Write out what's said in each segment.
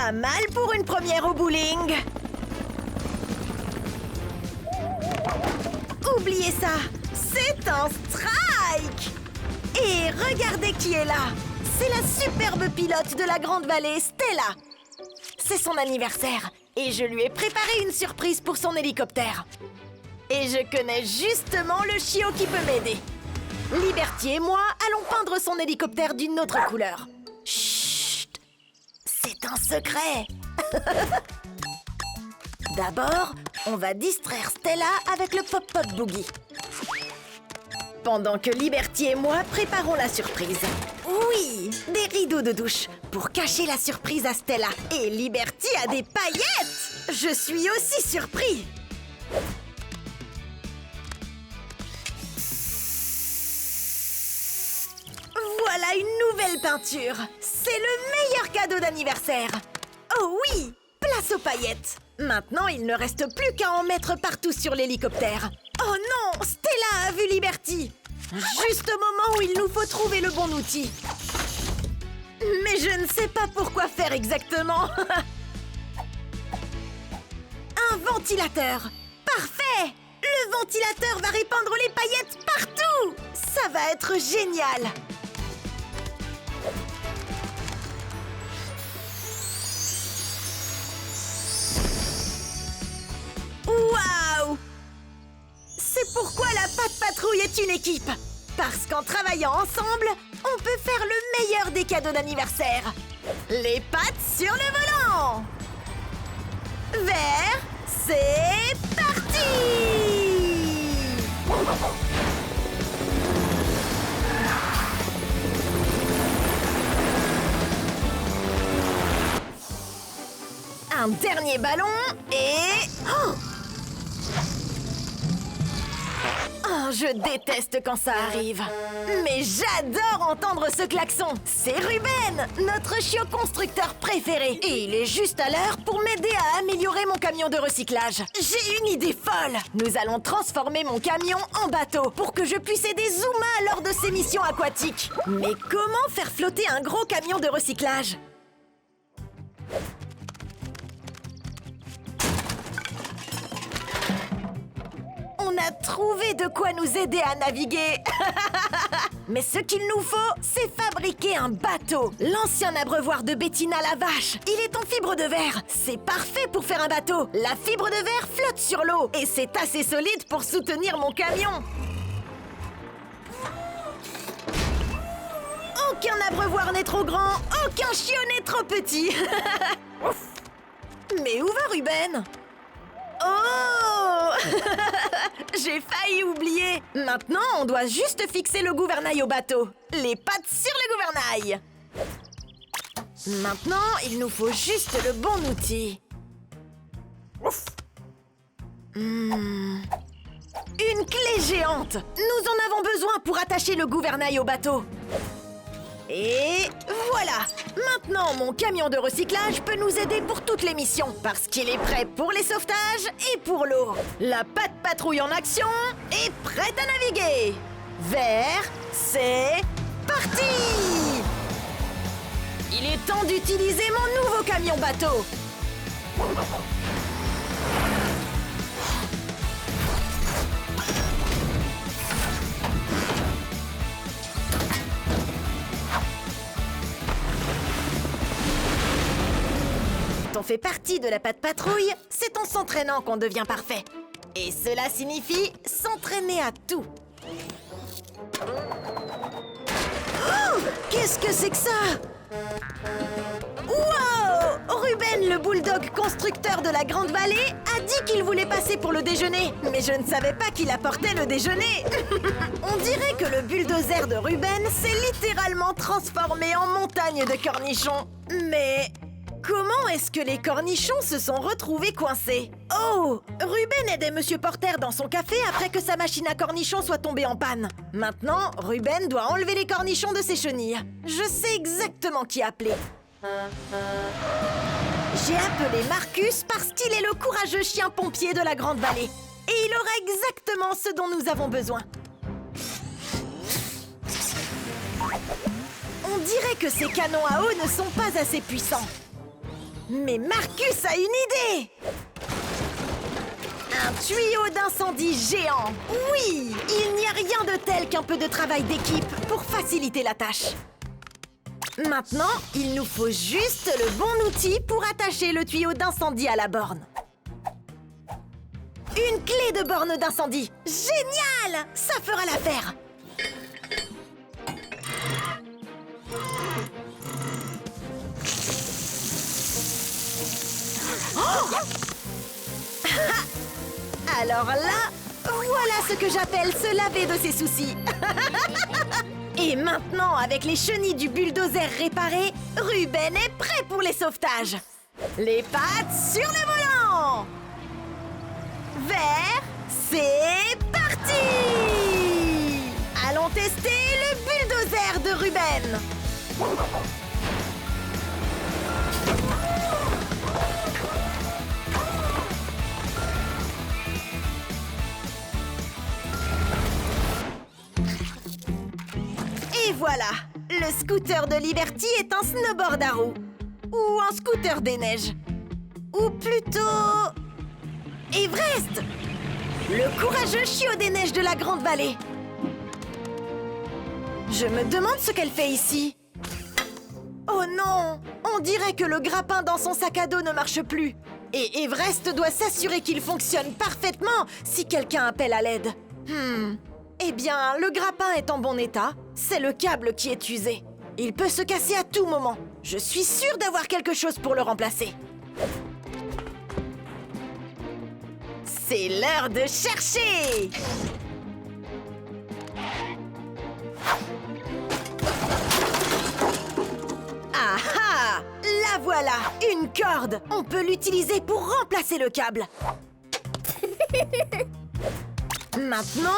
Pas mal pour une première au bowling. Oubliez ça, c'est un strike. Et regardez qui est là. C'est la superbe pilote de la Grande Vallée, Stella. C'est son anniversaire et je lui ai préparé une surprise pour son hélicoptère. Et je connais justement le chiot qui peut m'aider. Liberty et moi allons peindre son hélicoptère d'une autre couleur. Chut! C'est un secret. D'abord, on va distraire Stella avec le Pop-Pop Boogie. Pendant que Liberty et moi préparons la surprise. Oui, des rideaux de douche pour cacher la surprise à Stella. Et Liberty a des paillettes. Je suis aussi surpris. Voilà une nouvelle peinture. C'est le meilleur cadeau d'anniversaire. Oh oui, place aux paillettes. Maintenant, il ne reste plus qu'à en mettre partout sur l'hélicoptère. Oh non, Stella a vu Liberty. Juste au moment où il nous faut trouver le bon outil. Mais je ne sais pas pourquoi faire exactement. Un ventilateur. Parfait. Le ventilateur va répandre les paillettes partout. Ça va être génial. Waouh! C'est pourquoi la Patte Patrouille est une équipe. Parce qu'en travaillant ensemble, on peut faire le meilleur des cadeaux d'anniversaire. Les pattes sur le volant. Vert, c'est parti! Un dernier ballon et... Oh! Oh, je déteste quand ça arrive. Mais j'adore entendre ce klaxon. C'est Ruben, notre chiot constructeur préféré. Et il est juste à l'heure pour m'aider à améliorer mon camion de recyclage. J'ai une idée folle. Nous allons transformer mon camion en bateau pour que je puisse aider Zuma lors de ses missions aquatiques. Mais comment faire flotter un gros camion de recyclage ? On a trouvé de quoi nous aider à naviguer. Mais ce qu'il nous faut, c'est fabriquer un bateau. L'ancien abreuvoir de Bettina la vache, il est en fibre de verre. C'est parfait pour faire un bateau. La fibre de verre flotte sur l'eau et c'est assez solide pour soutenir mon camion. Aucun abreuvoir n'est trop grand, aucun chiot n'est trop petit. Mais où va Ruben ? Oh! J'ai failli oublier. Maintenant, on doit juste fixer le gouvernail au bateau. Les pattes sur le gouvernail. Maintenant, il nous faut juste le bon outil. Une clé géante. Nous en avons besoin pour attacher le gouvernail au bateau. Et voilà! Maintenant, mon camion de recyclage peut nous aider pour toutes les missions, parce qu'il est prêt pour les sauvetages et pour l'eau. La Patte Patrouille en action est prête à naviguer. Vert, c'est parti! Il est temps d'utiliser mon nouveau camion bateau. Quand on fait partie de la Patte Patrouille, c'est en s'entraînant qu'on devient parfait. Et cela signifie s'entraîner à tout. Oh! Qu'est-ce que c'est que ça? Wow! Ruben, le bulldog constructeur de la Grande Vallée, a dit qu'il voulait passer pour le déjeuner. Mais je ne savais pas qu'il apportait le déjeuner. On dirait que le bulldozer de Ruben s'est littéralement transformé en montagne de cornichons. Mais... comment est-ce que les cornichons se sont retrouvés coincés? Oh! Ruben aidait Monsieur Porter dans son café après que sa machine à cornichons soit tombée en panne. Maintenant, Ruben doit enlever les cornichons de ses chenilles. Je sais exactement qui appeler. J'ai appelé Marcus parce qu'il est le courageux chien pompier de la Grande Vallée. Et il aura exactement ce dont nous avons besoin. On dirait que ces canons à eau ne sont pas assez puissants. Mais Marcus a une idée! Un tuyau d'incendie géant! Oui! Il n'y a rien de tel qu'un peu de travail d'équipe pour faciliter la tâche. Maintenant, il nous faut juste le bon outil pour attacher le tuyau d'incendie à la borne. Une clé de borne d'incendie! Génial! Ça fera l'affaire! Oh! Alors là, voilà ce que j'appelle se laver de ses soucis. Et maintenant, avec les chenilles du bulldozer réparées, Ruben est prêt pour les sauvetages. Les pattes sur le volant! Vert, c'est parti! Allons tester le bulldozer de Ruben. Et voilà, le scooter de Liberty est un snowboard à roues. Ou un scooter des neiges. Ou plutôt... Everest! Le courageux chiot des neiges de la Grande Vallée. Je me demande ce qu'elle fait ici. Oh non! On dirait que le grappin dans son sac à dos ne marche plus. Et Everest doit s'assurer qu'il fonctionne parfaitement si quelqu'un appelle à l'aide. Eh bien, le grappin est en bon état. C'est le câble qui est usé. Il peut se casser à tout moment. Je suis sûre d'avoir quelque chose pour le remplacer. C'est l'heure de chercher! Ah ah! La voilà! Une corde! On peut l'utiliser pour remplacer le câble. Maintenant,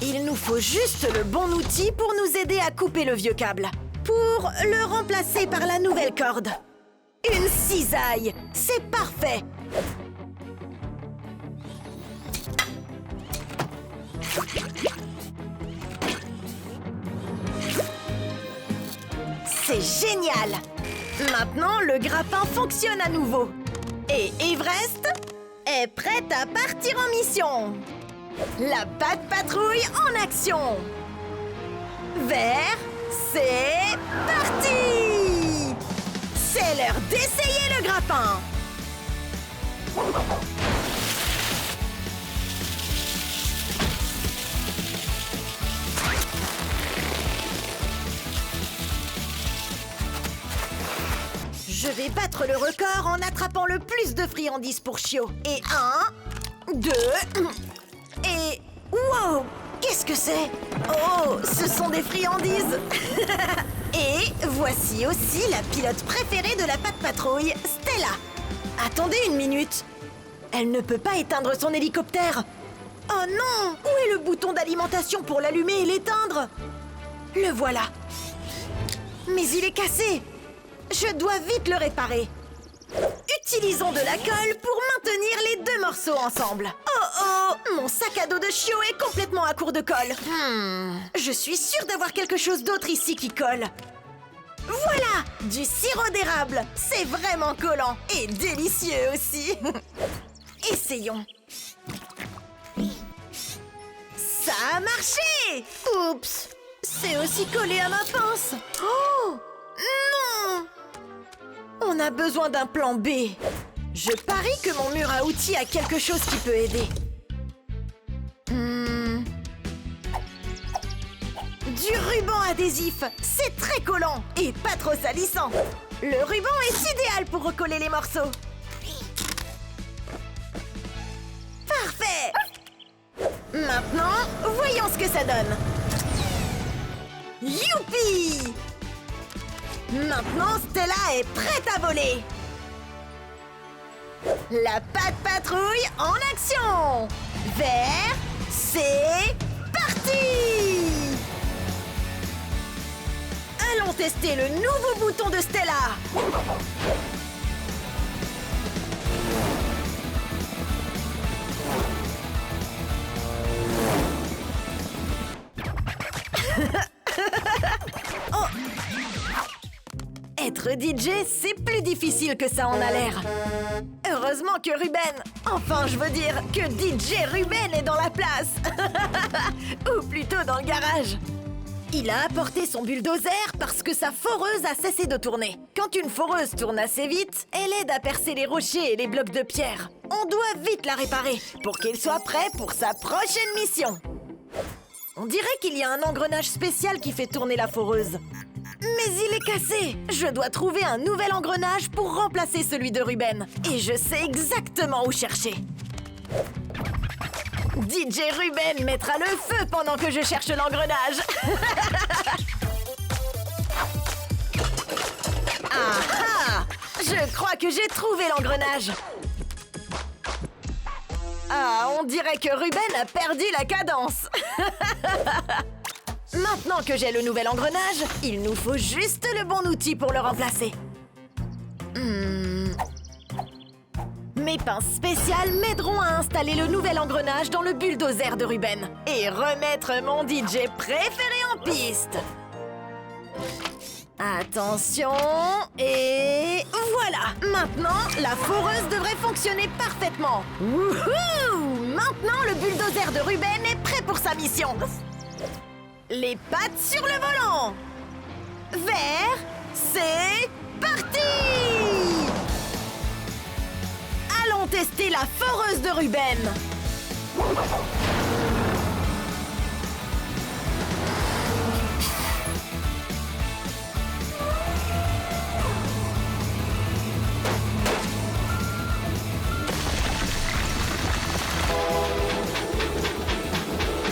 il nous faut juste le bon outil pour nous aider à couper le vieux câble. Pour le remplacer par la nouvelle corde. Une cisaille! C'est parfait! C'est génial! Maintenant, le grappin fonctionne à nouveau. Et Everest est prête à partir en mission. La patte patrouille en action. Vert, c'est parti! C'est l'heure d'essayer le grappin. Je vais battre le record en attrapant le plus de friandises pour Chio. Et 1, 2... Et... Wow! Qu'est-ce que c'est? Oh, ce sont des friandises. Et voici aussi la pilote préférée de la patte patrouille, Stella. Attendez une minute. Elle ne peut pas éteindre son hélicoptère. Oh non! Où est le bouton d'alimentation pour l'allumer et l'éteindre? Le voilà. Mais il est cassé. Je dois vite le réparer. Utilisons de la colle pour maintenir les deux morceaux ensemble. Oh oh! Mon sac à dos de chiot est complètement à court de colle. Je suis sûre d'avoir quelque chose d'autre ici qui colle. Voilà! Du sirop d'érable. C'est vraiment collant et délicieux aussi. Essayons. Ça a marché! Oups! C'est aussi collé à ma pince. Oh! Non! On a besoin d'un plan B. Je parie que mon mur à outils a quelque chose qui peut aider. Du ruban adhésif. C'est très collant et pas trop salissant. Le ruban est idéal pour recoller les morceaux. Parfait! Maintenant, voyons ce que ça donne. Youpi! Maintenant, Stella est prête à voler. La patte patrouille en action. Vert, c'est parti! Allons tester le nouveau bouton de Stella. Être DJ, c'est plus difficile que ça en a l'air. Heureusement que Ruben, enfin je veux dire que DJ Ruben est dans la place. Ou plutôt dans le garage. Il a apporté son bulldozer parce que sa foreuse a cessé de tourner. Quand une foreuse tourne assez vite, elle aide à percer les rochers et les blocs de pierre. On doit vite la réparer pour qu'il soit prêt pour sa prochaine mission. On dirait qu'il y a un engrenage spécial qui fait tourner la foreuse. Mais il est cassé. Je dois trouver un nouvel engrenage pour remplacer celui de Ruben. Et je sais exactement où chercher. DJ Ruben mettra le feu pendant que je cherche l'engrenage. Ah! Je crois que j'ai trouvé l'engrenage. Ah, on dirait que Ruben a perdu la cadence. Maintenant que j'ai le nouvel engrenage, il nous faut juste le bon outil pour le remplacer. Mes pinces spéciales m'aideront à installer le nouvel engrenage dans le bulldozer de Ruben et remettre mon DJ préféré en piste. Attention, et voilà! Maintenant, la foreuse devrait fonctionner parfaitement. Wouhou! Maintenant, le bulldozer de Ruben est prêt pour sa mission. Les pattes sur le volant. Vert, c'est parti! Allons tester la foreuse de Ruben.